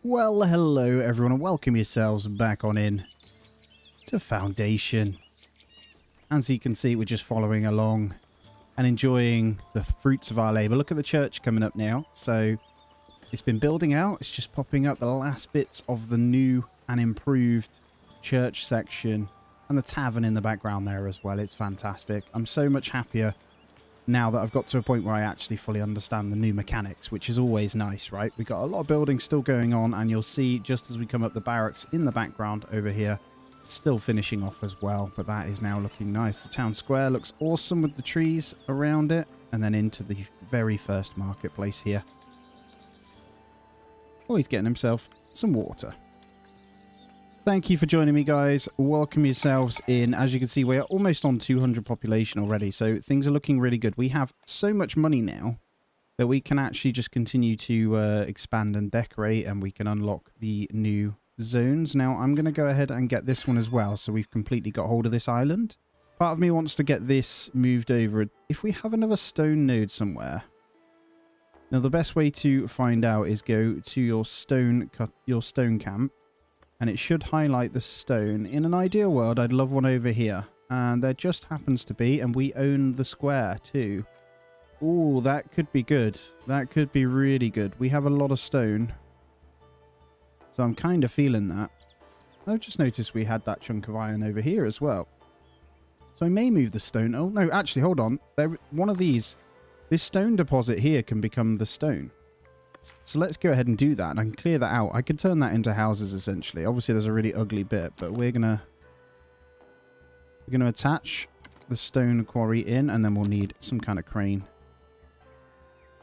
Well, hello everyone and welcome yourselves back on in to Foundation. As you can see, we're just following along and enjoying the fruits of our labour. Look at the church coming up now. So it's been building out. It's just popping up the last bits of the new and improved church section and the tavern in the background there as well. It's fantastic. I'm so much happier now that I've got to a point where I actually fully understand the new mechanics, which is always nice, right? We've got a lot of building still going on, and you'll see just as we come up the barracks in the background over here, still finishing off as well, but that is now looking nice. The town square looks awesome with the trees around it, and then into the very first marketplace here. Oh, he's getting himself some water. Thank you for joining me, guys. Welcome yourselves in. As you can see, we are almost on 200 population already, so things are looking really good. We have so much money now that we can actually just continue to expand and decorate, and we can unlock the new zones. Now, I'm going to go ahead and get this one as well, so we've completely got hold of this island. Part of me wants to get this moved over. If we have another stone node somewhere... Now, the best way to find out is go to your stone camp. And it should highlight the stone. In an ideal world, I'd love one over here. And there just happens to be, and we own the square too. Ooh, that could be good. That could be really good. We have a lot of stone. So I'm kind of feeling that. I've just noticed we had that chunk of iron over here as well. So I may move the stone. Oh, no, actually, hold on. One of these, this stone deposit here can become the stone. So let's go ahead and do that, and I can clear that out. I could turn that into houses, essentially. Obviously, there's a really ugly bit, but we're gonna attach the stone quarry in, and then we'll need some kind of crane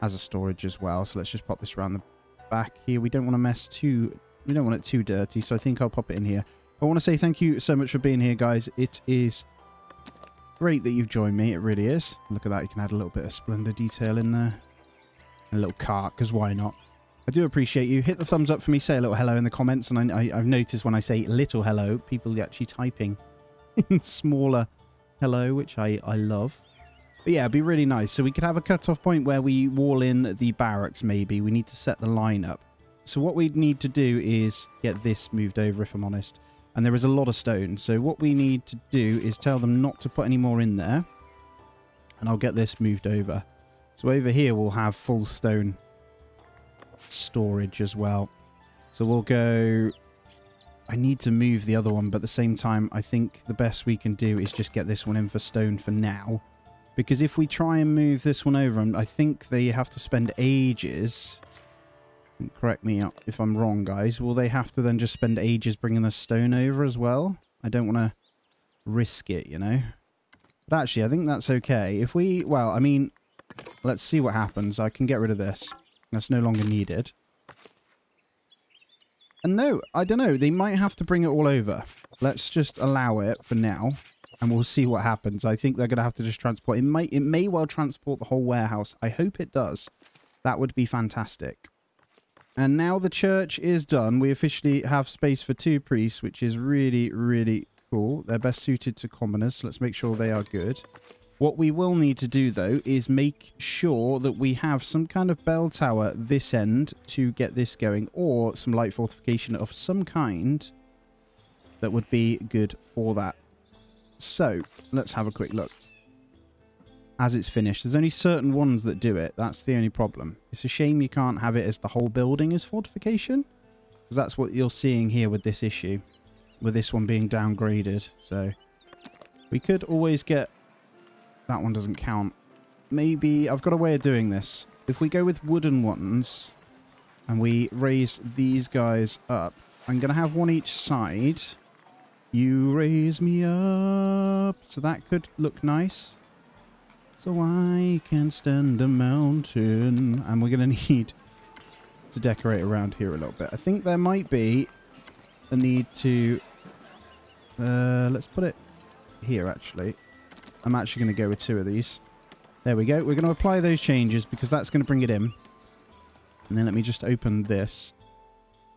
as a storage as well. So let's just pop this around the back here. We don't want to mess too... We don't want it too dirty, so I think I'll pop it in here. I want to say thank you so much for being here, guys. It is great that you've joined me. It really is. Look at that. You can add a little bit of splendor detail in there. And a little cart, because why not? I do appreciate you. Hit the thumbs up for me. Say a little hello in the comments. And I've noticed when I say little hello, people are actually typing in smaller hello, which I love. But yeah, it'd be really nice. So we could have a cutoff point where we wall in the barracks, maybe. We need to set the line up. So what we'd need to do is get this moved over, if I'm honest. And there is a lot of stone. So what we need to do is tell them not to put any more in there. And I'll get this moved over. So over here, we'll have full stone storage as well. So we'll go... I need to move the other one, but at the same time, I think the best we can do is just get this one in for stone for now. Because if we try and move this one over, I think they have to spend ages... Correct me if I'm wrong, guys. Will they have to then just spend ages bringing the stone over as well? I don't want to risk it, you know? But actually, I think that's okay. If we... Well, I mean... Let's see what happens. I can get rid of this. That's no longer needed. And no, I don't know. They might have to bring it all over. Let's just allow it for now. And we'll see what happens. I think they're going to have to just transport. It may well transport the whole warehouse. I hope it does. That would be fantastic. And now the church is done. We officially have space for 2 priests, which is really, really cool. They're best suited to commoners. So let's make sure they are good. What we will need to do, though, is make sure that we have some kind of bell tower this end to get this going, or some light fortification of some kind that would be good for that. So, let's have a quick look. As it's finished, there's only certain ones that do it. That's the only problem. It's a shame you can't have it as the whole building as fortification, because that's what you're seeing here with this issue, with this one being downgraded. So, we could always get... That one doesn't count. Maybe I've got a way of doing this. If we go with wooden ones and we raise these guys up, I'm going to have one each side. You raise me up. So that could look nice. So I can stand a mountain. And we're going to need to decorate around here a little bit. I think there might be a need to... let's put it here, actually. I'm actually going to go with 2 of these. There we go. We're going to apply those changes because that's going to bring it in. And then let me just open this.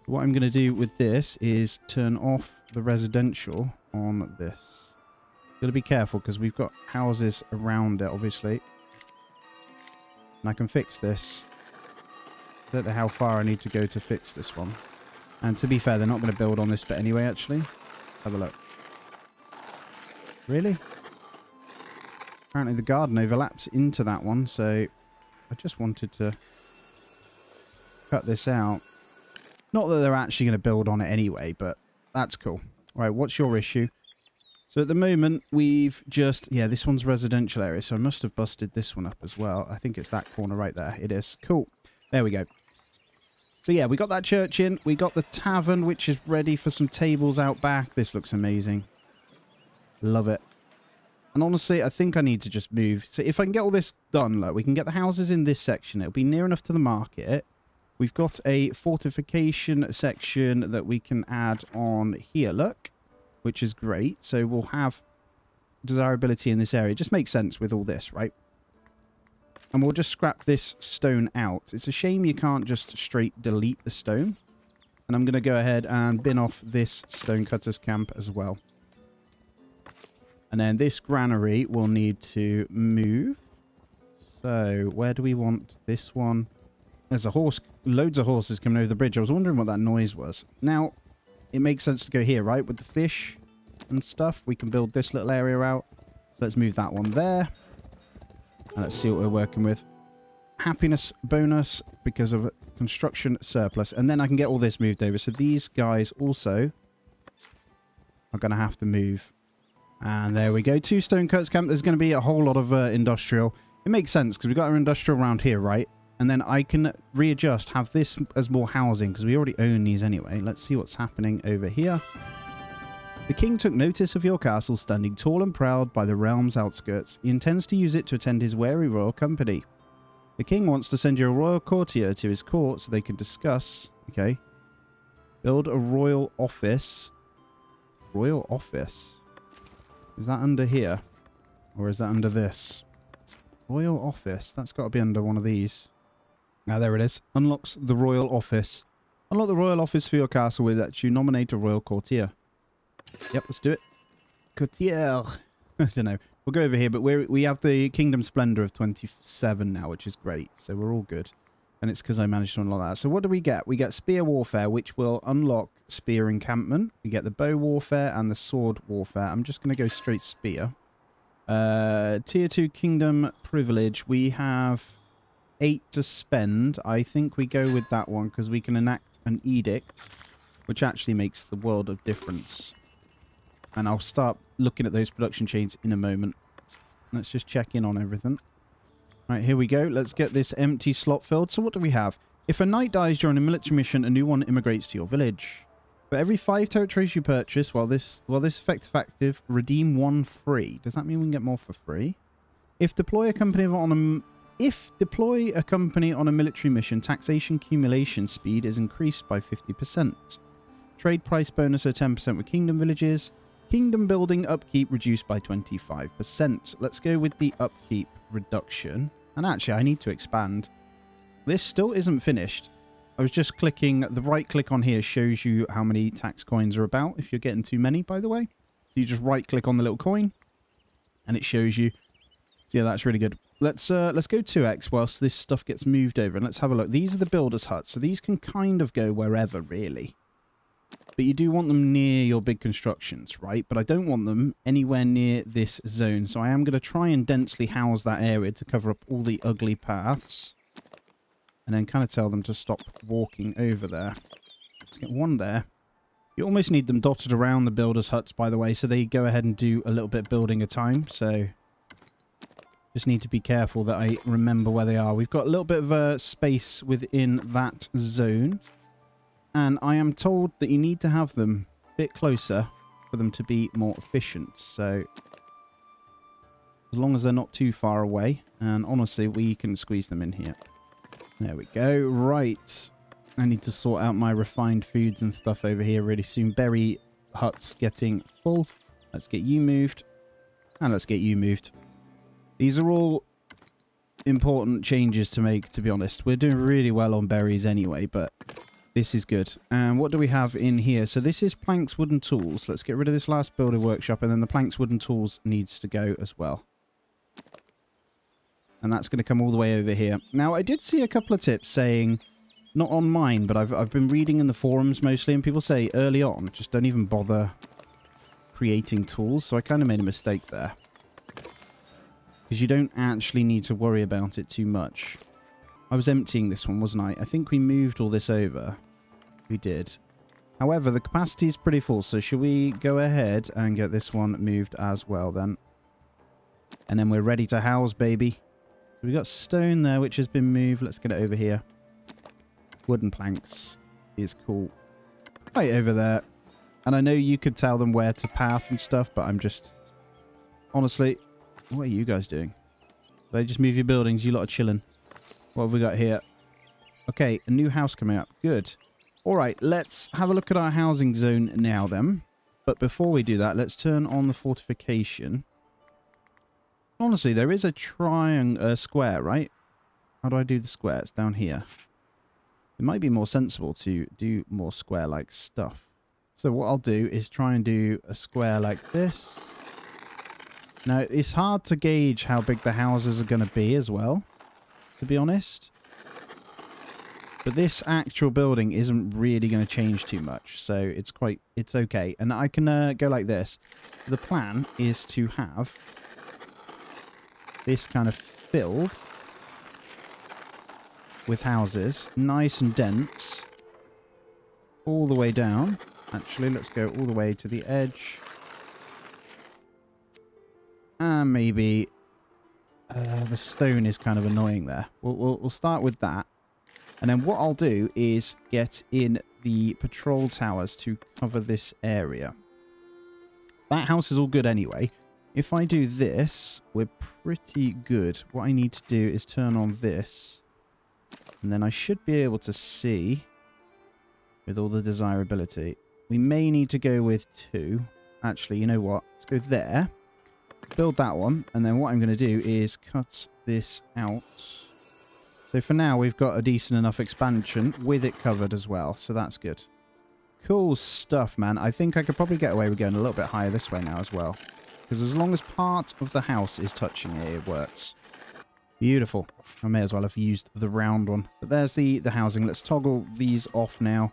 What I'm going to do with this is turn off the residential on this. Got to be careful because we've got houses around it, obviously. And I can fix this. I don't know how far I need to go to fix this one. And to be fair, they're not going to build on this bit anyway, actually. Have a look. Really? Apparently the garden overlaps into that one, so I just wanted to cut this out. Not that they're actually going to build on it anyway, but that's cool. All right, what's your issue? So at the moment, we've just... Yeah, this one's residential area, so I must have busted this one up as well. I think it's that corner right there. It is. Cool. There we go. So yeah, we got that church in. We got the tavern, which is ready for some tables out back. This looks amazing. Love it. And honestly, I think I need to just move. So if I can get all this done, look, we can get the houses in this section. It'll be near enough to the market. We've got a fortification section that we can add on here, look, which is great. So we'll have desirability in this area. It just makes sense with all this, right? And we'll just scrap this stone out. It's a shame you can't just straight delete the stone. And I'm going to go ahead and bin off this stonecutter's camp as well. And then this granary will need to move. So where do we want this one? There's a horse, loads of horses coming over the bridge. I was wondering what that noise was. Now, it makes sense to go here, right? With the fish and stuff. We can build this little area out. So let's move that one there. And let's see what we're working with. Happiness bonus because of construction surplus. And then I can get all this moved over. So these guys also are going to have to move. And there we go. 2 stonecutters camp. There's going to be a whole lot of industrial. It makes sense because we've got our industrial around here, right? And then I can readjust, have this as more housing because we already own these anyway. Let's see what's happening over here. The king took notice of your castle standing tall and proud by the realm's outskirts. He intends to use it to attend his wary royal company. The king wants to send you a royal courtier to his court so they can discuss. Okay. Build a royal office. Royal office. Is that under here? Or is that under this? Royal office. That's got to be under one of these. Now, there it is. Unlocks the royal office. Unlock the royal office for your castle will let you nominate a royal courtier. Yep, let's do it. Courtier. I don't know. We'll go over here, but we have the Kingdom Splendor of 27 now, which is great. So we're all good. And it's because I managed to unlock that. So what do we get? We get Spear Warfare, which will unlock Spear Encampment. We get the Bow Warfare and the Sword Warfare. I'm just going to go straight Spear. Tier 2 Kingdom Privilege. We have 8 to spend. I think we go with that one because we can enact an edict, which actually makes the world of difference. And I'll start looking at those production chains in a moment. Let's just check in on everything. Right, here we go. Let's get this empty slot filled. So what do we have? If a knight dies during a military mission, a new one immigrates to your village. For every 5 territories you purchase, while this effect is active, redeem 1 free. Does that mean we can get more for free? If deploy a company on a military mission, taxation accumulation speed is increased by 50%. Trade price bonus of 10% with kingdom villages. Kingdom building upkeep reduced by 25%. Let's go with the upkeep reduction. And actually, I need to expand. This still isn't finished. I was just clicking. The right click on here shows you how many tax coins are about. If you're getting too many, by the way. So you just right click on the little coin. And it shows you. So yeah, that's really good. Let's go 2x whilst this stuff gets moved over. And let's have a look. These are the builder's huts. So these can kind of go wherever, really. But you do want them near your big constructions, right? But I don't want them anywhere near this zone. So I am going to try and densely house that area to cover up all the ugly paths. And then kind of tell them to stop walking over there. Let's get one there. You almost need them dotted around the builders' huts, by the way. So they go ahead and do a little bit building a time. So just need to be careful that I remember where they are. We've got a little bit of a space within that zone. And I am told that you need to have them a bit closer for them to be more efficient. So as long as they're not too far away. And honestly, we can squeeze them in here. There we go. Right. I need to sort out my refined foods and stuff over here really soon. Berry hut's getting full. Let's get you moved. And let's get you moved. These are all important changes to make, to be honest. We're doing really well on berries anyway, but this is good. And what do we have in here? So this is planks, wooden tools. Let's get rid of this last builder workshop, and then the planks, wooden tools needs to go as well. And that's going to come all the way over here. Now, I did see a couple of tips saying Not on mine, but I've been reading in the forums mostly, and people say early on, just don't even bother creating tools. So I kind of made a mistake there. Because you don't actually need to worry about it too much. I was emptying this one, wasn't I? I think we moved all this over. We did. However, the capacity is pretty full, so should we go ahead and get this one moved as well then? And then we're ready to house, baby. So we got stone there, which has been moved. Let's get it over here. Wooden planks is cool. Right over there. And I know you could tell them where to path and stuff, but I'm just... Honestly, what are you guys doing? Did I just move your buildings? You lot are chilling. What have we got here? Okay, a new house coming up. Good. Alright, let's have a look at our housing zone now then. But before we do that, let's turn on the fortification. Honestly, there is a square, right? How do I do the square? It's down here. It might be more sensible to do more square-like stuff. So what I'll do is try and do a square like this. Now, it's hard to gauge how big the houses are going to be as well, to be honest. But this actual building isn't really going to change too much, so it's okay. And I can go like this. The plan is to have this kind of filled with houses, nice and dense, all the way down. Actually, let's go all the way to the edge. And maybe the stone is kind of annoying there. We'll start with that. And then what I'll do is get in the patrol towers to cover this area. That house is all good anyway. If I do this, we're pretty good. What I need to do is turn on this. And then I should be able to see with all the desirability. We may need to go with 2. Actually, you know what? Let's go there. Build that one. And then what I'm going to do is cut this out. So for now, we've got a decent enough expansion with it covered as well. So that's good. Cool stuff, man. I think I could probably get away with going a little bit higher this way now as well. Because as long as part of the house is touching it, it works. Beautiful. I may as well have used the round one. But there's the housing. Let's toggle these off now.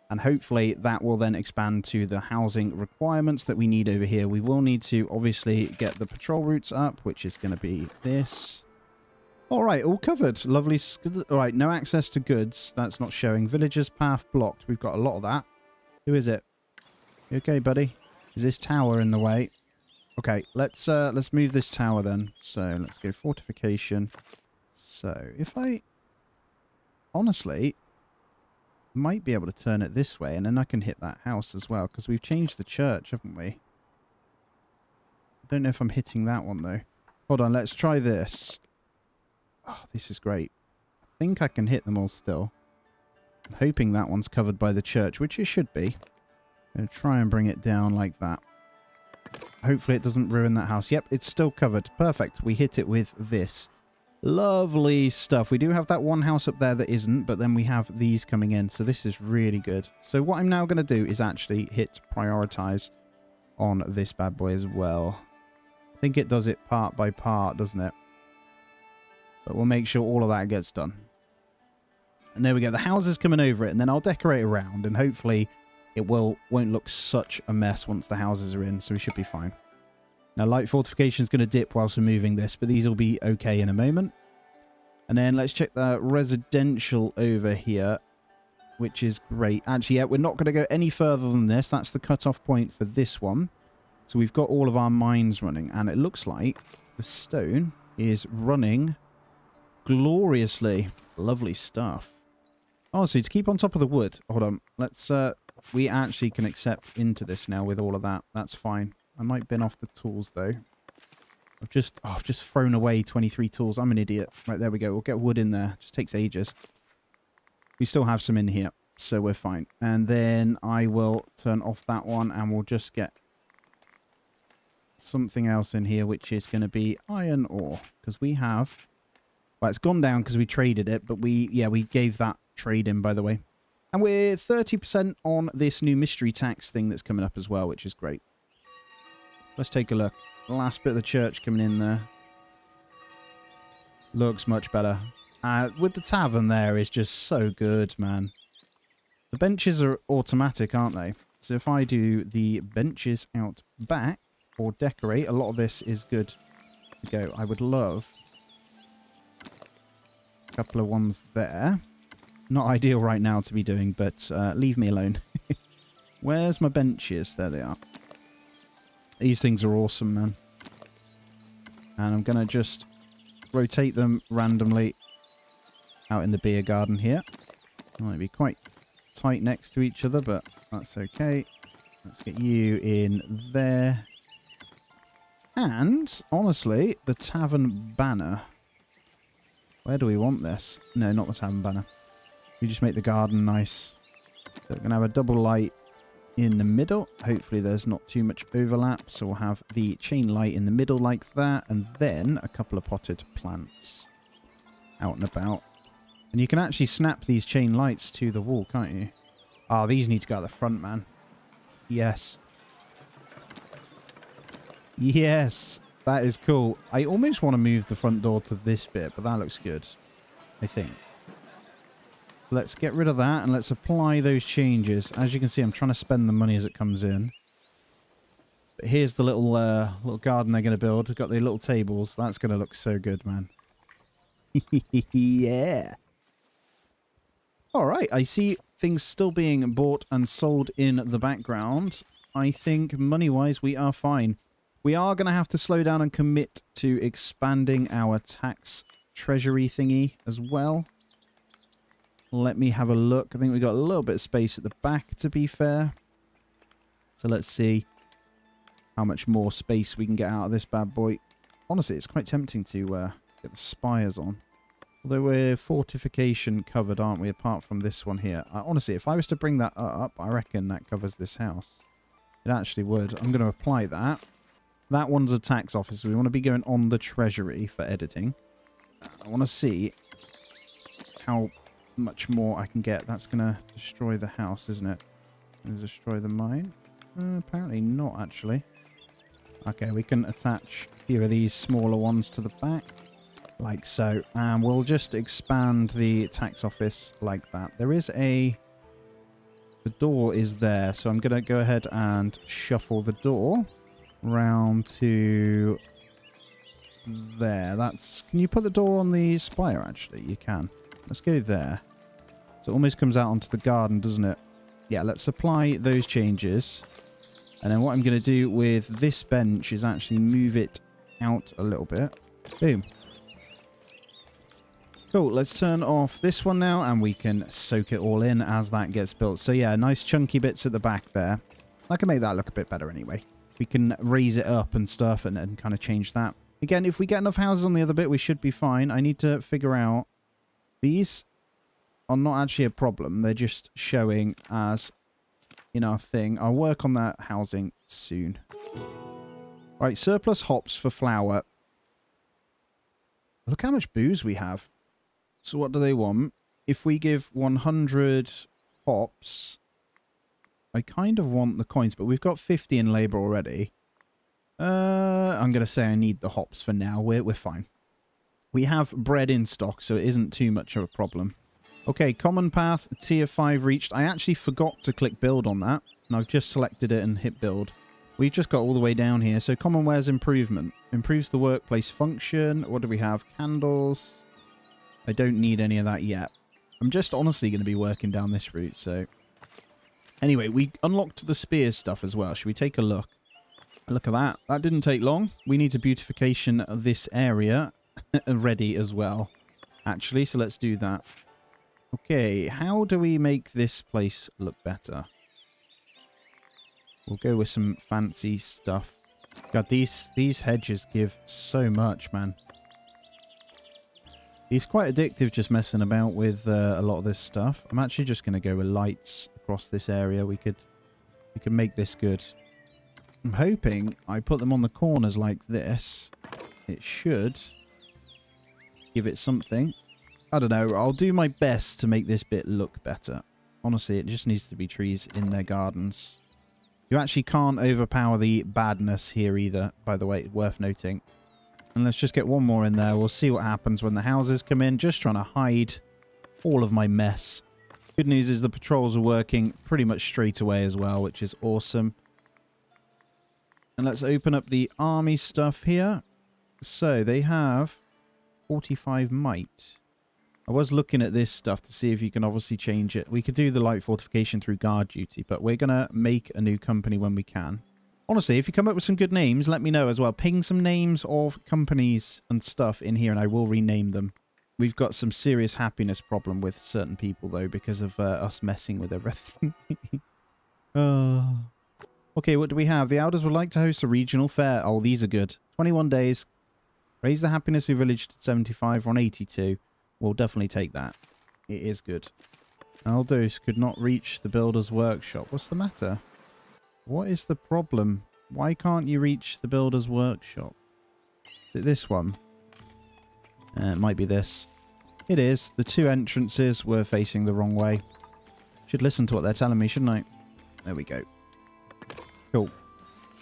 And hopefully that will then expand to the housing requirements that we need over here. We will need to obviously get the patrol routes up, which is going to be this. All right, all covered. Lovely. All right, no access to goods. That's not showing. Villagers path blocked. We've got a lot of that. Who is it? You okay, buddy? Is this tower in the way? Okay, let's move this tower then. So let's go fortification. So if I honestly might be able to turn it this way, and then I can hit that house as well, because we've changed the church, haven't we? I don't know if I'm hitting that one though. Hold on, let's try this. Oh, this is great. I think I can hit them all still. I'm hoping that one's covered by the church, which it should be. I'm going to try and bring it down like that. Hopefully it doesn't ruin that house. Yep, it's still covered. Perfect. We hit it with this. Lovely stuff. We do have that one house up there that isn't, but then we have these coming in. So this is really good. So what I'm now going to do is actually hit prioritize on this bad boy as well. I think it does it part by part, doesn't it? But we'll make sure all of that gets done. And there we go. The house is coming over it, and then I'll decorate around, and hopefully it won't look such a mess once the houses are in, so we should be fine. Now, light fortification is going to dip whilst we're moving this, but these will be okay in a moment. And then let's check the residential over here, which is great. Actually, yeah, we're not going to go any further than this. That's the cutoff point for this one. So we've got all of our mines running, and it looks like the stone is running gloriously. Lovely stuff. Honestly, to keep on top of the wood, hold on, let's we actually can accept into this now with all of that. That's fine. I might bin off the tools though. I've just thrown away 23 tools. I'm an idiot. Right, there we go. We'll get wood in there. Just takes ages. We still have some in here, so we're fine. And then I will turn off that one, and we'll just get something else in here, which is going to be iron ore, because we have... Well, it's gone down because we traded it, but we gave that trade in, by the way. And we're 30% on this new mystery tax thing that's coming up as well, which is great. Let's take a look. The last bit of the church coming in there. Looks much better. With the tavern there is just so good, man. The benches are automatic, aren't they? So if I do the benches out back or decorate, a lot of this is good to go. I would love a couple of ones there. Not ideal right now to be doing, but leave me alone. Where's my benches? There they are. These things are awesome, man. And I'm going to just rotate them randomly out in the beer garden here. Might be quite tight next to each other, but that's okay. Let's get you in there. And, honestly, the tavern banner. Where do we want this? No, not the tavern banner. We just make the garden nice. So we're going to have a double light in the middle. Hopefully there's not too much overlap. So we'll have the chain light in the middle like that. And then a couple of potted plants out and about. And you can actually snap these chain lights to the wall, can't you? Oh, these need to go at the front, man. Yes. Yes. That is cool. I almost want to move the front door to this bit, but that looks good, I think. So let's get rid of that and let's apply those changes. As you can see, I'm trying to spend the money as it comes in. But here's the little garden they're going to build. We've got the little tables. That's going to look so good, man. Yeah. All right. I see things still being bought and sold in the background. I think money-wise, we are fine. We are going to have to slow down and commit to expanding our tax treasury thingy as well. Let me have a look. I think we've got a little bit of space at the back, to be fair. So let's see how much more space we can get out of this bad boy. Honestly, it's quite tempting to get the spires on. Although we're fortification covered, aren't we, apart from this one here. Honestly, if I was to bring that up, I reckon that covers this house. It actually would. I'm going to apply that. That one's a tax office. We want to be going on the treasury for editing. I want to see how much more I can get. That's going to destroy the house, isn't it? Going to destroy the mine? Apparently not, actually. Okay, we can attach a few of these smaller ones to the back. Like so. And we'll just expand the tax office like that. There is a... The door is there, so I'm going to go ahead and shuffle the door round to there. That's... Can you put the door on the spire, actually? You can. Let's go there. So it almost comes out onto the garden, doesn't it? Yeah, let's apply those changes. And then what I'm going to do with this bench is actually move it out a little bit. Boom. Cool, let's turn off this one now and we can soak it all in as that gets built. So yeah, nice chunky bits at the back there. I can make that look a bit better anyway. We can raise it up and stuff and kind of change that. Again, if we get enough houses on the other bit, we should be fine. I need to figure out... These are not actually a problem. They're just showing as in our thing. I'll work on that housing soon. Right, surplus hops for flour. Look how much booze we have. So what do they want? If we give 100 hops, I kind of want the coins, but we've got 50 in labor already. I'm going to say I need the hops for now. We're fine. We have bread in stock, so it isn't too much of a problem. Okay, common path, tier 5 reached. I actually forgot to click build on that, and I've just selected it and hit build. We've just got all the way down here. So commonware's improvement. Improves the workplace function. What do we have? Candles. I don't need any of that yet. I'm just honestly going to be working down this route, so... Anyway, we unlocked the spears stuff as well. Should we take a look? Look at that. That didn't take long. We need to beautification this area ready as well, actually, so let's do that. Okay, how do we make this place look better? We'll go with some fancy stuff. God, these hedges give so much, man. It's quite addictive just messing about with a lot of this stuff. I'm actually just going to go with lights across this area. We could make this good. I'm hoping I put them on the corners like this. It should give it something. I don't know. I'll do my best to make this bit look better. Honestly, it just needs to be trees in their gardens. You actually can't overpower the badness here either, by the way, worth noting. And let's just get one more in there. We'll see what happens when the houses come in. Just trying to hide all of my mess. Good news is the patrols are working pretty much straight away as well, which is awesome. And let's open up the army stuff here. So they have 45 might. I was looking at this stuff to see if you can obviously change it. We could do the light fortification through guard duty, but we're going to make a new company when we can. Honestly, if you come up with some good names, let me know as well. Ping some names of companies and stuff in here and I will rename them. We've got some serious happiness problem with certain people, though, because of us messing with everything. Okay, what do we have? The elders would like to host a regional fair. Oh, these are good. 21 days. Raise the happiness of village to 75 on 82. We'll definitely take that. It is good. Aldos could not reach the builder's workshop. What's the matter? What is the problem? Why can't you reach the builder's workshop? Is it this one? It might be this. It is. The two entrances were facing the wrong way. Should listen to what they're telling me, shouldn't I? There we go. Cool.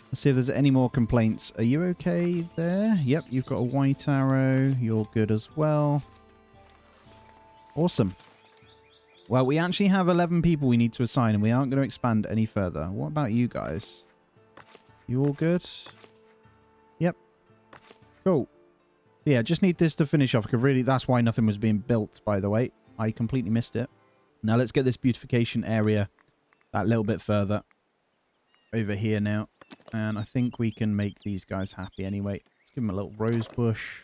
Let's see if there's any more complaints. Are you okay there? Yep, you've got a white arrow. You're good as well. Awesome. Well, we actually have 11 people we need to assign, and we aren't going to expand any further. What about you guys? You all good? Yep. Cool. Yeah, just need this to finish off. Because really, that's why nothing was being built, by the way. I completely missed it. Now, let's get this beautification area that little bit further over here now. And I think we can make these guys happy anyway. Let's give them a little rose bush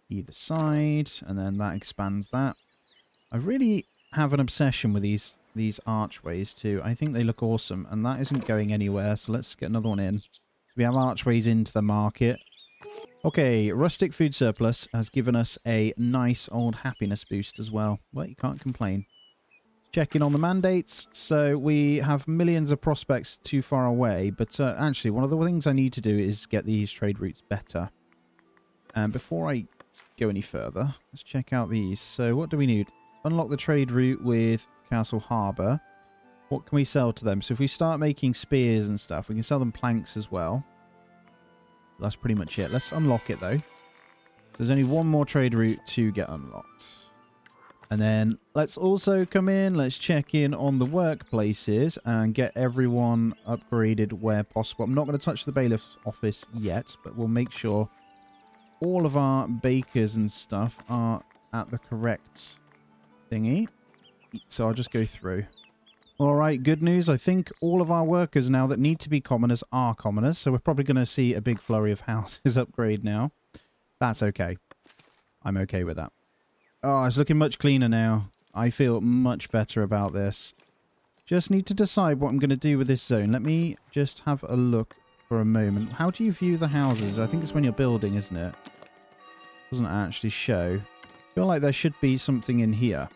either side, and then that expands that. I really have an obsession with these archways too. I think they look awesome, and that isn't going anywhere, so let's get another one in. So we have archways into the market. Okay, rustic food surplus has given us a nice old happiness boost as well. Well, you can't complain. Checking on the mandates. So we have millions of prospects too far away, but actually one of the things I need to do is get these trade routes better. And before I go any further, let's check out these. So what do we need? Unlock the trade route with Castle Harbour. What can we sell to them? So if we start making spears and stuff, we can sell them planks as well. That's pretty much it. Let's unlock it though. So there's only one more trade route to get unlocked. And then let's also come in, let's check in on the workplaces and get everyone upgraded where possible. I'm not going to touch the bailiff's office yet, but we'll make sure all of our bakers and stuff are at the correct thingy. So I'll just go through. All right, good news. I think all of our workers now that need to be commoners are commoners. So we're probably going to see a big flurry of houses upgrade now. That's okay. I'm okay with that. Oh, it's looking much cleaner now. I feel much better about this. Just need to decide what I'm going to do with this zone. Let me just have a look for a moment. How do you view the houses? I think it's when you're building, isn't it? Doesn't actually show. I feel like there should be something in here.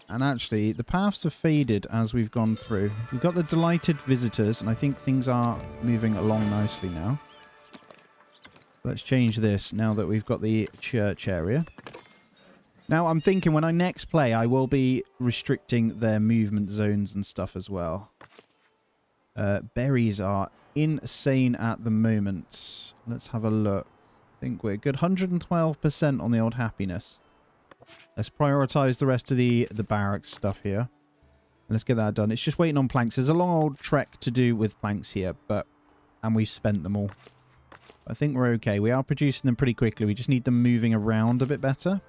And actually, the paths have faded as we've gone through. We've got the delighted visitors, and I think things are moving along nicely now. Let's change this now that we've got the church area. Now, I'm thinking when I next play, I will be restricting their movement zones and stuff as well. Berries are insane at the moment. Let's have a look. I think we're good. 112% on the old happiness. Let's prioritize the rest of the barracks stuff here. Let's get that done. It's just waiting on planks. There's a long old trek to do with planks here, and we've spent them all. I think we're okay. We are producing them pretty quickly. We just need them moving around a bit better.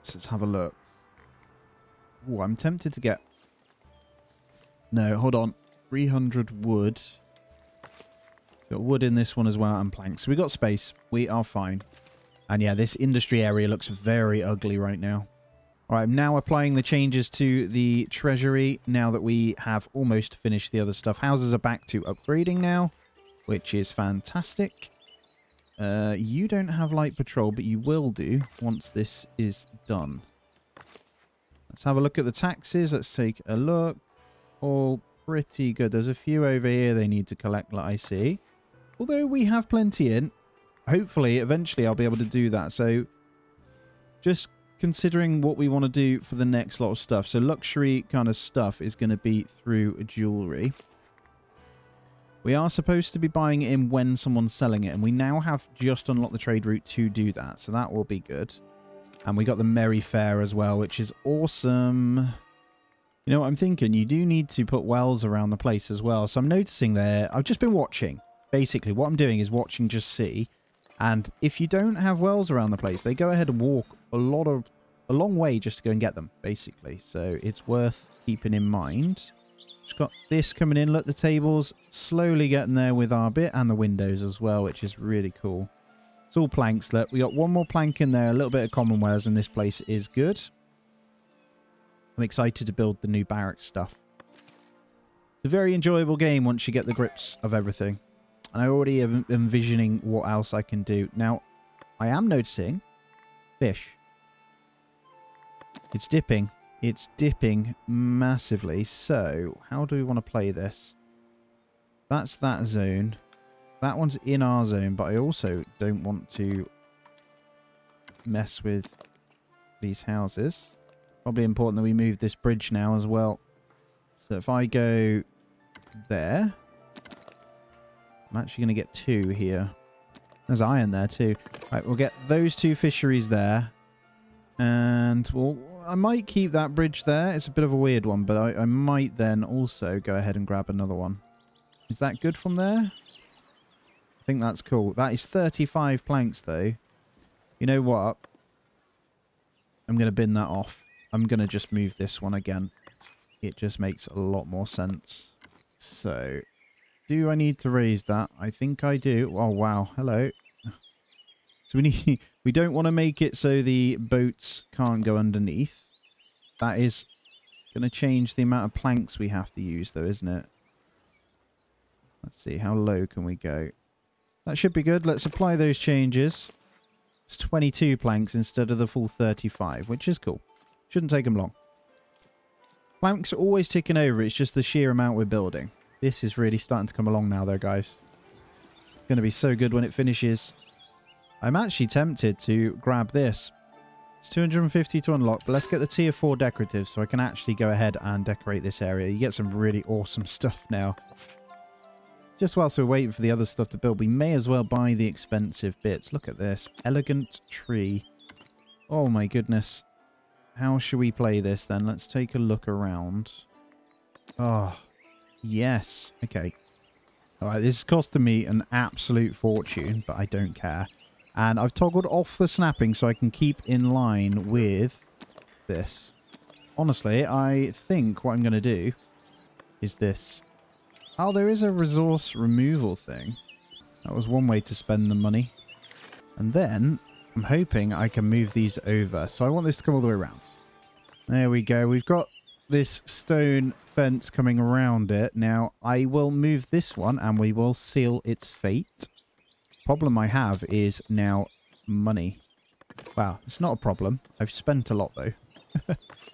So let's have a look. Oh, I'm tempted to get... No, hold on. 300 wood. Got wood in this one as well and planks. So we got space. We are fine. And yeah, this industry area looks very ugly right now. All right, I'm now applying the changes to the treasury now that we have almost finished the other stuff. Houses are back to upgrading now, which is fantastic. You don't have light patrol, but you will do once this is done. Let's have a look at the taxes. Let's take a look. All pretty good. There's a few over here they need to collect, like I see. Although we have plenty in. Hopefully, eventually, I'll be able to do that. So, just considering what we want to do for the next lot of stuff. So, luxury kind of stuff is going to be through jewelry. We are supposed to be buying it in when someone's selling it, and we now have just unlocked the trade route to do that, so that will be good. And we got the Merry Fair as well, which is awesome. You know what I'm thinking? You do need to put wells around the place as well. So I'm noticing there, I've just been watching. Basically, what I'm doing is watching just see. And if you don't have wells around the place, they go ahead and walk a long way just to go and get them, basically. So it's worth keeping in mind. Just got this coming in. Look, the table's slowly getting there with our bit, and the windows as well, which is really cool. It's all planks. Look, we got one more plank in there. A little bit of commonwealth in this place is good. I'm excited to build the new barrack stuff. It's a very enjoyable game once you get the grips of everything. And I already am envisioning what else I can do. Now, I am noticing fish. It's dipping. It's dipping massively. So, how do we want to play this? That's that zone. That one's in our zone, but I also don't want to mess with these houses. Probably important that we move this bridge now as well. So if I go there, I'm actually going to get 2 here. There's iron there too. Right, we'll get those 2 fisheries there. And well, I might keep that bridge there. It's a bit of a weird one, but I might then also go ahead and grab another one. Is that good from there? I think that's cool. That is 35 planks though. You know what? I'm going to bin that off. I'm going to just move this one again. It just makes a lot more sense. So, do I need to raise that? I think I do. Oh, wow. Hello. So we don't want to make it so the boats can't go underneath. That is going to change the amount of planks we have to use though, isn't it? Let's see. How low can we go? That should be good. Let's apply those changes. It's 22 planks instead of the full 35, which is cool. Shouldn't take them long. Planks are always ticking over. It's just the sheer amount we're building. This is really starting to come along now, though, guys. It's going to be so good when it finishes. I'm actually tempted to grab this. It's 250 to unlock, but let's get the tier 4 decorative so I can actually go ahead and decorate this area. You get some really awesome stuff now. Just whilst we're waiting for the other stuff to build, we may as well buy the expensive bits. Look at this. Elegant tree. Oh my goodness. How should we play this then? Let's take a look around. Oh, yes. Okay. Alright, this is costing me an absolute fortune, but I don't care. And I've toggled off the snapping so I can keep in line with this. Honestly, I think what I'm going to do is this. Oh, there is a resource removal thing. That was one way to spend the money. And then I'm hoping I can move these over. So I want this to come all the way around. There we go. We've got this stone fence coming around it. Now, I will move this one and we will seal its fate. Problem I have is now money. Wow, it's not a problem. I've spent a lot though.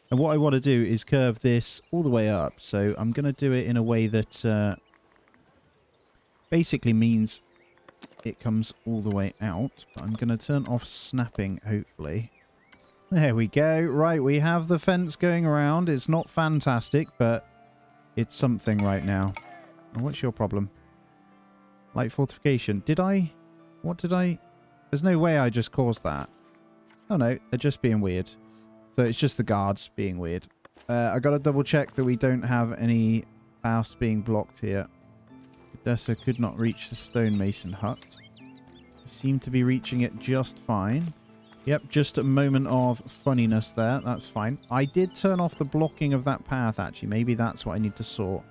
And what I want to do is curve this all the way up. So I'm going to do it in a way that basically means it comes all the way out. But I'm going to turn off snapping, hopefully. There we go. Right, we have the fence going around. It's not fantastic, but it's something right now. And what's your problem? Light fortification. Did I? What did I? There's no way I just caused that. Oh no, they're just being weird. So it's just the guards being weird. I got to double check that we don't have any house being blocked here. Odessa could not reach the stonemason hut. We seem to be reaching it just fine. Yep, just a moment of funniness there. That's fine. I did turn off the blocking of that path, actually. Maybe that's what I need to sort.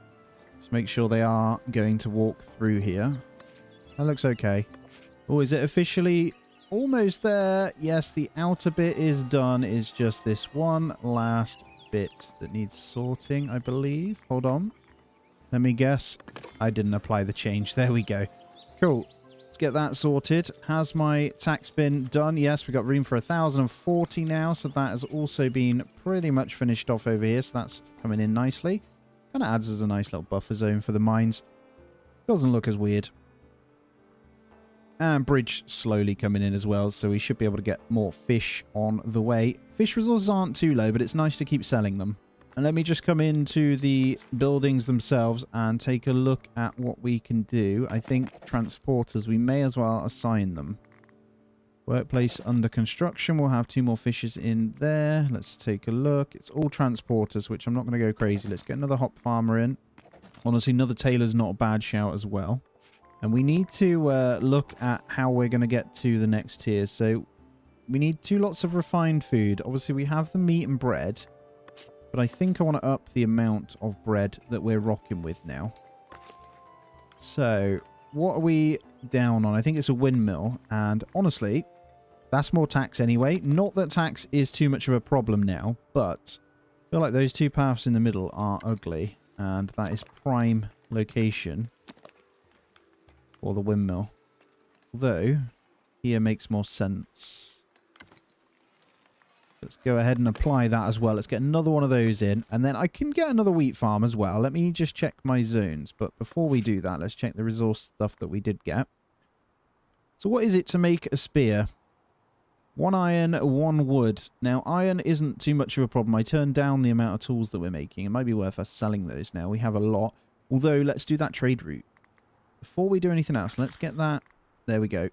Just make sure they are going to walk through here. That looks okay. Oh, is it officially almost there? Yes, the outer bit is done. It's just this one last bit that needs sorting, I believe. Hold on. Let me guess. I didn't apply the change. There we go. Cool. Let's get that sorted. Has my tax bin done? Yes, we've got room for 1,040 now. So that has also been pretty much finished off over here. So that's coming in nicely. Kind of adds as a nice little buffer zone for the mines. Doesn't look as weird. And bridge slowly coming in as well, so we should be able to get more fish on the way. Fish resources aren't too low, but it's nice to keep selling them. And let me just come into the buildings themselves and take a look at what we can do. I think transporters, we may as well assign them. Workplace under construction. We'll have 2 more fishes in there. Let's take a look. It's all transporters, which I'm not going to go crazy. Let's get another hop farmer in. Honestly, another tailor's not a bad shout as well. And we need to look at how we're going to get to the next tier. So we need 2 lots of refined food. Obviously, we have the meat and bread. But I think I want to up the amount of bread that we're rocking with now. So, what are we down on? I think it's a windmill. And honestly, that's more tax anyway. Not that tax is too much of a problem now, but I feel like those 2 paths in the middle are ugly. And that is prime location for the windmill. Although, here makes more sense. Let's go ahead and apply that as well. Let's get another one of those in. And then I can get another wheat farm as well. Let me just check my zones. But before we do that, let's check the resource stuff that we did get. So what is it to make a spear? 1 iron, 1 wood. Now, iron isn't too much of a problem. I turned down the amount of tools that we're making. It might be worth us selling those now. We have a lot. Although, let's do that trade route. Before we do anything else, let's get that. There we go.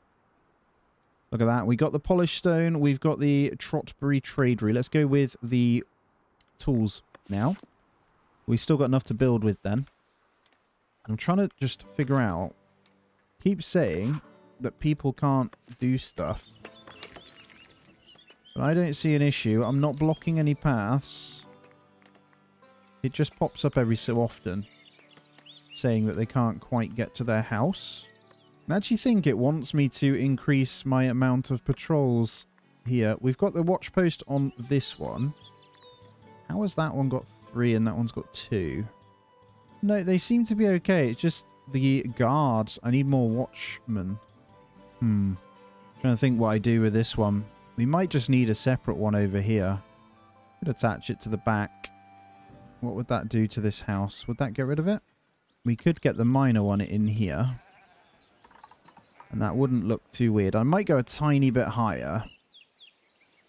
Look at that. We got the polished stone. We've got the Trotbury trade route. Let's go with the tools now. We've still got enough to build with then. I'm trying to just figure out. Keep saying that people can't do stuff. But I don't see an issue. I'm not blocking any paths. It just pops up every so often. Saying that they can't quite get to their house. I actually think it wants me to increase my amount of patrols here. We've got the watch post on this one. How has that one got 3 and that one's got 2? No, they seem to be okay. It's just the guards. I need more watchmen. Trying to think what I do with this one. We might just need a separate one over here. Could attach it to the back. What would that do to this house? Would that get rid of it? We could get the minor one in here. And that wouldn't look too weird. I might go a tiny bit higher.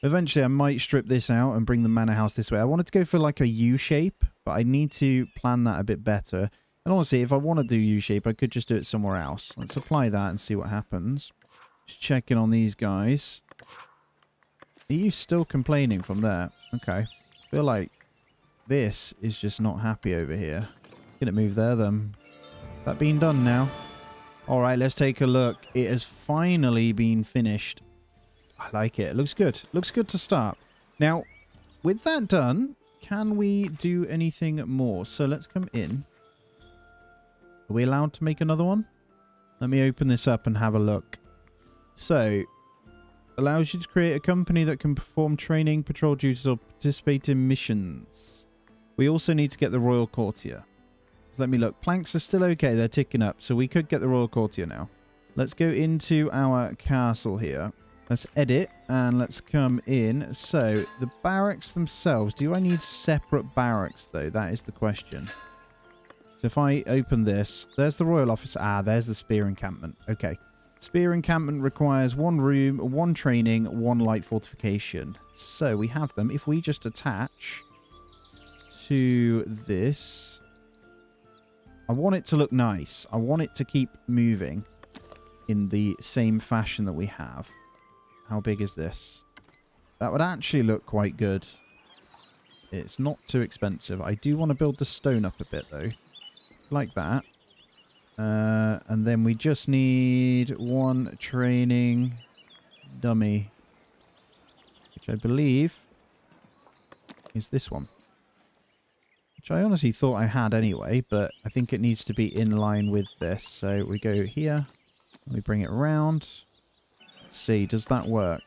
Eventually, I might strip this out and bring the manor house this way. I wanted to go for like a U shape, but I need to plan that a bit better. And honestly, if I want to do U shape, I could just do it somewhere else. Let's apply that and see what happens. Just checking on these guys. Are you still complaining from there? Okay. I feel like this is just not happy over here. Can it move there then? That being done now? Alright, let's take a look. It has finally been finished. I like it. It looks good. Looks good to start. Now, with that done, can we do anything more? So let's come in. Are we allowed to make another one? Let me open this up and have a look. So, allows you to create a company that can perform training, patrol duties, or participate in missions. We also need to get the Royal Courtier. Let me look. Planks are still okay. They're ticking up. So we could get the Royal Courtier now. Let's go into our castle here. Let's edit and let's come in. So the barracks themselves. Do I need separate barracks though? That is the question. So if I open this, there's the Royal Office. Ah, there's the Spear Encampment. Okay. Spear Encampment requires 1 room, 1 training, 1 light fortification. So we have them. If we just attach to this... I want it to look nice. I want it to keep moving in the same fashion that we have. How big is this? That would actually look quite good. It's not too expensive. I do want to build the stone up a bit, though. Like that. And then we just need 1 training dummy. Which I believe is this one. Which I honestly thought I had anyway, but I think it needs to be in line with this. So we go here, we bring it around. Let's see, does that work?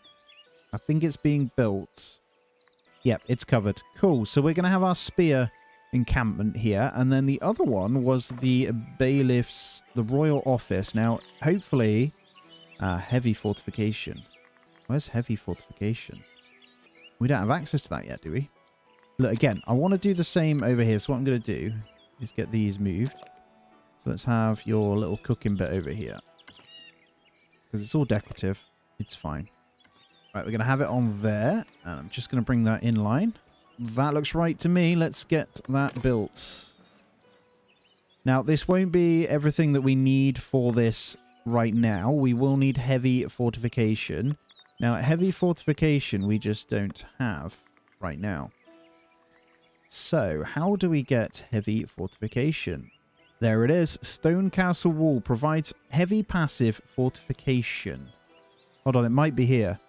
I think it's being built. Yep, it's covered. Cool, so we're going to have our spear encampment here. And then the other one was the bailiff's, the royal office. Now, hopefully, heavy fortification. Where's heavy fortification? We don't have access to that yet, do we? Look, again, I want to do the same over here. So what I'm going to do is get these moved. So let's have your little cooking bit over here. Because it's all decorative. It's fine. Right, we're going to have it on there. And I'm just going to bring that in line. That looks right to me. Let's get that built. Now, this won't be everything that we need for this right now. We will need heavy fortification. Now, heavy fortification we just don't have right now. So, how do we get heavy fortification? There it is. Stone castle wall provides heavy passive fortification. Hold on, it might be here.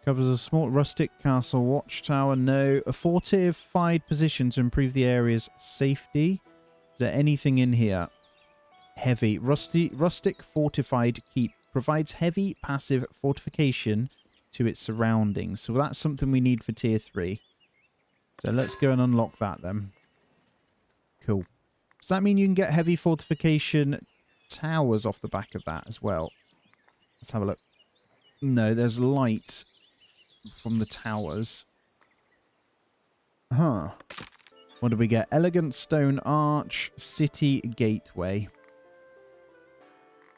Covers a small rustic castle watchtower. No. A fortified position to improve the area's safety. Is there anything in here? Heavy. Rustic fortified keep. Provides heavy passive fortification to its surroundings. So that's something we need for tier 3. So let's go and unlock that then. Cool. Does that mean you can get heavy fortification towers off the back of that as well? Let's have a look. No, there's light from the towers. Huh. What did we get? Elegant stone arch, city gateway.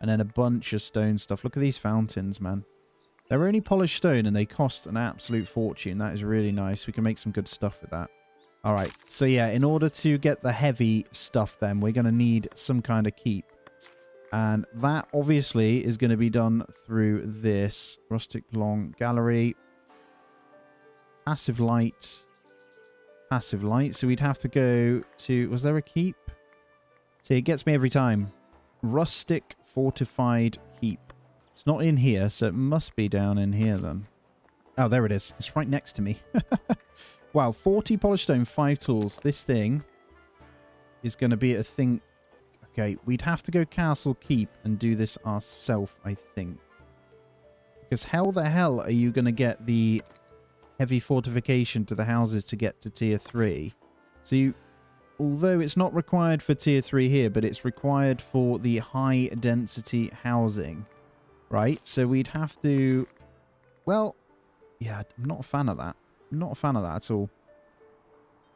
And then a bunch of stone stuff. Look at these fountains, man. They're only polished stone and they cost an absolute fortune. That is really nice. We can make some good stuff with that. All right. So yeah, in order to get the heavy stuff then, we're going to need some kind of keep. And that obviously is going to be done through this rustic long gallery. Passive light. Passive light. So we'd have to go to... Was there a keep? See, it gets me every time. Rustic fortified keep. It's not in here, so it must be down in here then. Oh, there it is. It's right next to me. Wow, 40 polished stone, 5 tools. This thing is going to be a thing... Okay, we'd have to go castle keep and do this ourselves, I think. Because how the hell are you going to get the heavy fortification to the houses to get to tier 3? So you... Although it's not required for tier 3 here, but it's required for the high density housing. Right? So we'd have to... Well, yeah, I'm not a fan of that. I'm not a fan of that at all.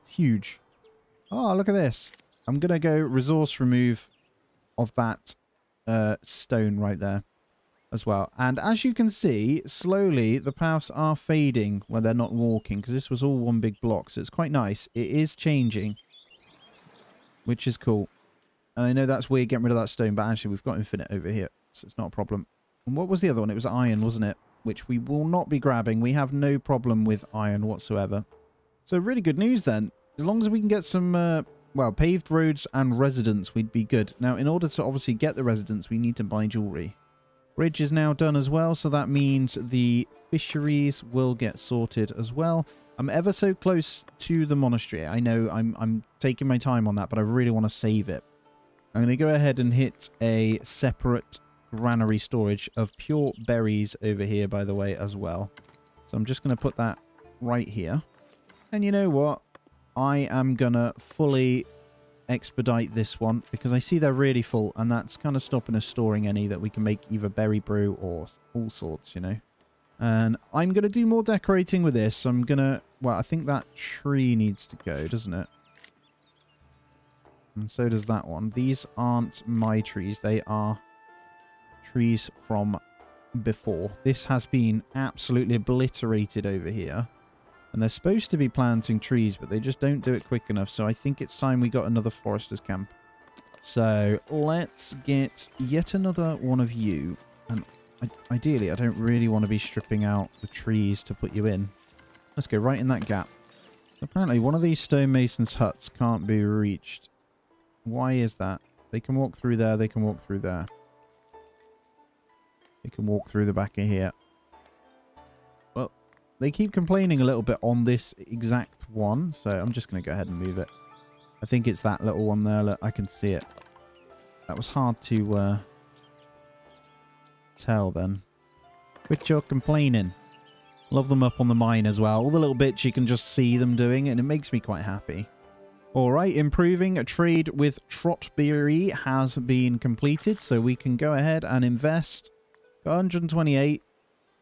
It's huge. Oh, look at this. I'm going to go resource remove of that stone right there as well. And as you can see, slowly the paths are fading when they're not walking, because this was all one big block. So it's quite nice. It is changing, which is cool. And I know that's weird getting rid of that stone, but actually we've got infinite over here, so it's not a problem. And what was the other one? It was iron, wasn't it? Which we will not be grabbing. We have no problem with iron whatsoever. So really good news then. As long as we can get some, well, paved roads and residents, we'd be good. Now, in order to obviously get the residents, we need to buy jewelry. Bridge is now done as well, so that means the fisheries will get sorted as well. I'm ever so close to the monastery. I know I'm taking my time on that, but I really want to save it. I'm going to go ahead and hit a separate granary storage of pure berries over here, by the way, as well. So I'm just going to put that right here. And you know what? I am going to fully expedite this one because I see they're really full, and that's kind of stopping us storing any that we can make either berry brew or all sorts, you know. And I'm going to do more decorating with this. I'm going to... Well, I think that tree needs to go, doesn't it? And so does that one. These aren't my trees. They are trees from before. This has been absolutely obliterated over here. And they're supposed to be planting trees, but they just don't do it quick enough. So I think it's time we got another forester's camp. So let's get yet another one of you. And ideally, I don't really want to be stripping out the trees to put you in. Let's go right in that gap. Apparently, one of these stonemasons' huts can't be reached. Why is that? They can walk through there. They can walk through there. They can walk through the back of here. Well, they keep complaining a little bit on this exact one, so I'm just going to go ahead and move it. I think it's that little one there. Look, I can see it. That was hard to tell then. Quit your complaining. Love them up on the mine as well. All the little bits you can just see them doing, and it makes me quite happy. Alright, improving a trade with Trotberry has been completed, so we can go ahead and invest. 128.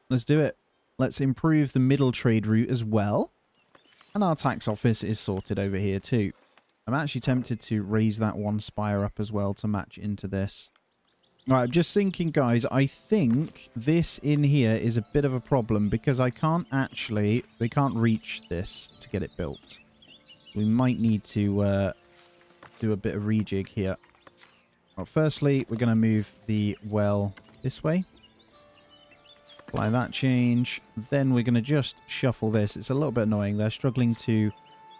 Let's do it. Let's improve the middle trade route as well. And our tax office is sorted over here too. I'm actually tempted to raise that one spire up as well to match into this. All right, I'm just thinking, guys, I think this in here is a bit of a problem because I can't actually... They can't reach this to get it built. We might need to do a bit of rejig here. Well, firstly, we're going to move the well this way. Apply that change. Then we're going to just shuffle this. It's a little bit annoying. They're struggling to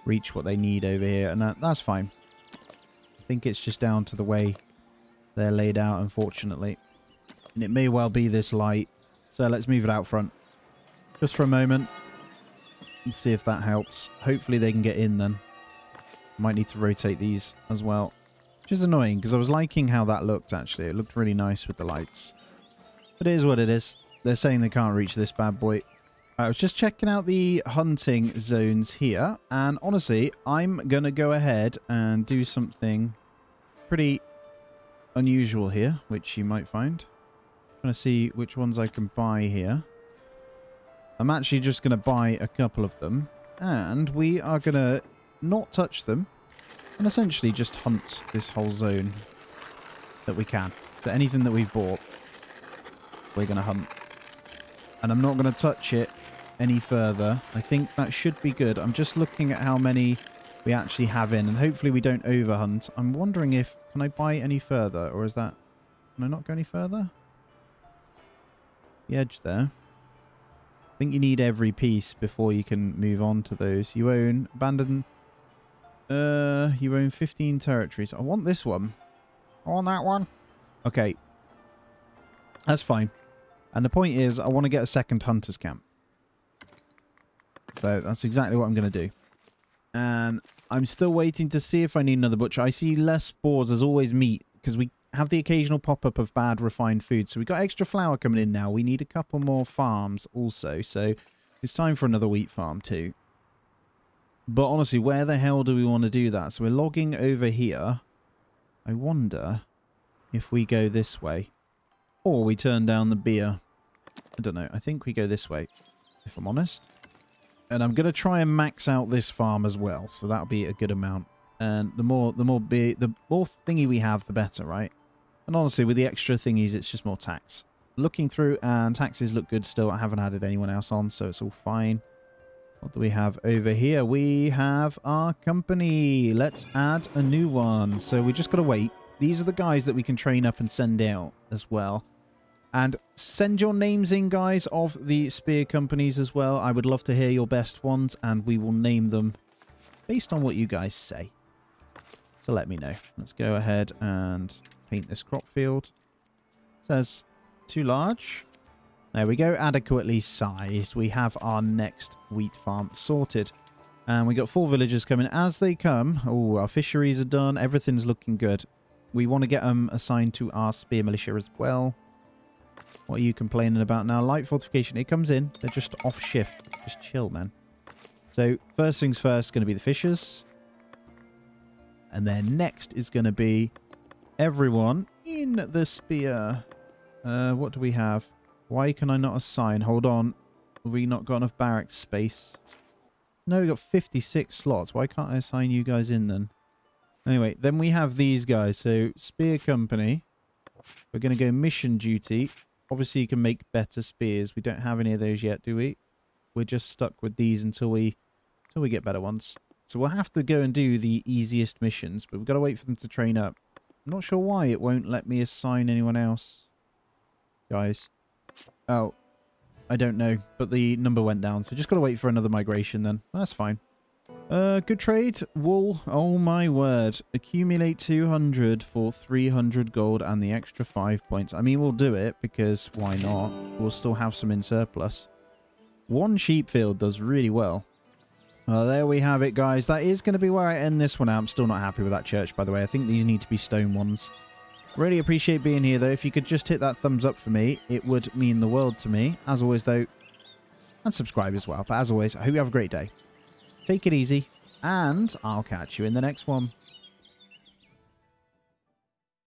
reach what they need over here, and that's fine. I think it's just down to the way they're laid out, unfortunately. And it may well be this light. So let's move it out front. Just for a moment. And see if that helps. Hopefully they can get in then. Might need to rotate these as well. Which is annoying, because I was liking how that looked, actually. It looked really nice with the lights. But it is what it is. They're saying they can't reach this bad boy. I was just checking out the hunting zones here. And honestly, I'm going to go ahead and do something pretty unusual here, which you might find. I'm trying to see which ones I can buy here. I'm actually just going to buy a couple of them. And we are going to not touch them. And essentially just hunt this whole zone that we can. So anything that we've bought, we're going to hunt. And I'm not going to touch it any further. I think that should be good. I'm just looking at how many we actually have in. And hopefully we don't overhunt. I'm wondering if... Can I buy any further? Or is that... Can I not go any further? The edge there. I think you need every piece before you can move on to those. You own abandoned... you own 15 territories. I want this one. I want that one. Okay. That's fine. And the point is, I want to get a second hunter's camp. So that's exactly what I'm going to do. And I'm still waiting to see if I need another butcher. I see less boars as always meat, because we have the occasional pop-up of bad refined food. So we've got extra flour coming in now. We need a couple more farms also. So it's time for another wheat farm too. But honestly, where the hell do we want to do that? So we're logging over here. I wonder if we go this way. Or we turn down the beer. I don't know. I think we go this way, if I'm honest. And I'm going to try and max out this farm as well. So that'll be a good amount. And the more thingy we have, the better, right? And honestly, with the extra thingies, it's just more tax. Looking through, and taxes look good still. I haven't added anyone else on, so it's all fine. What do we have over here? We have our company. Let's add a new one. So we just got to wait. These are the guys that we can train up and send out as well. And send your names in, guys, of the spear companies as well. I would love to hear your best ones, and we will name them based on what you guys say. So let me know. Let's go ahead and paint this crop field. It says too large. There we go. Adequately sized. We have our next wheat farm sorted. And we got 4 villagers coming. As they come, oh, our fisheries are done. Everything's looking good. We want to get them assigned to our spear militia as well. What are you complaining about now? Light fortification. It comes in. They're just off shift. Just chill, man. So, first things first, going to be the fishers. And then next is going to be everyone in the spear. What do we have? Why can I not assign? Hold on. Have we not got enough barracks space? No, we got 56 slots. Why can't I assign you guys in then? Anyway, then we have these guys. So, spear company. We're going to go mission duty. Obviously, you can make better spears. We don't have any of those yet, do we? We're just stuck with these until we get better ones. So we'll have to go and do the easiest missions, but we've got to wait for them to train up. I'm not sure why it won't let me assign anyone else. Guys. Oh, I don't know, but the number went down, so just got to wait for another migration then. That's fine. Good trade. Wool. Oh my word. Accumulate 200 for 300 gold and the extra 5 points. I mean, we'll do it because why not? We'll still have some in surplus. 1 sheep field does really well. Well, there we have it, guys. That is going to be where I end this one out. I'm still not happy with that church, by the way. I think these need to be stone ones. Really appreciate being here, though. If you could just hit that thumbs up for me, it would mean the world to me. As always, though, and subscribe as well. But as always, I hope you have a great day. Take it easy, and I'll catch you in the next one.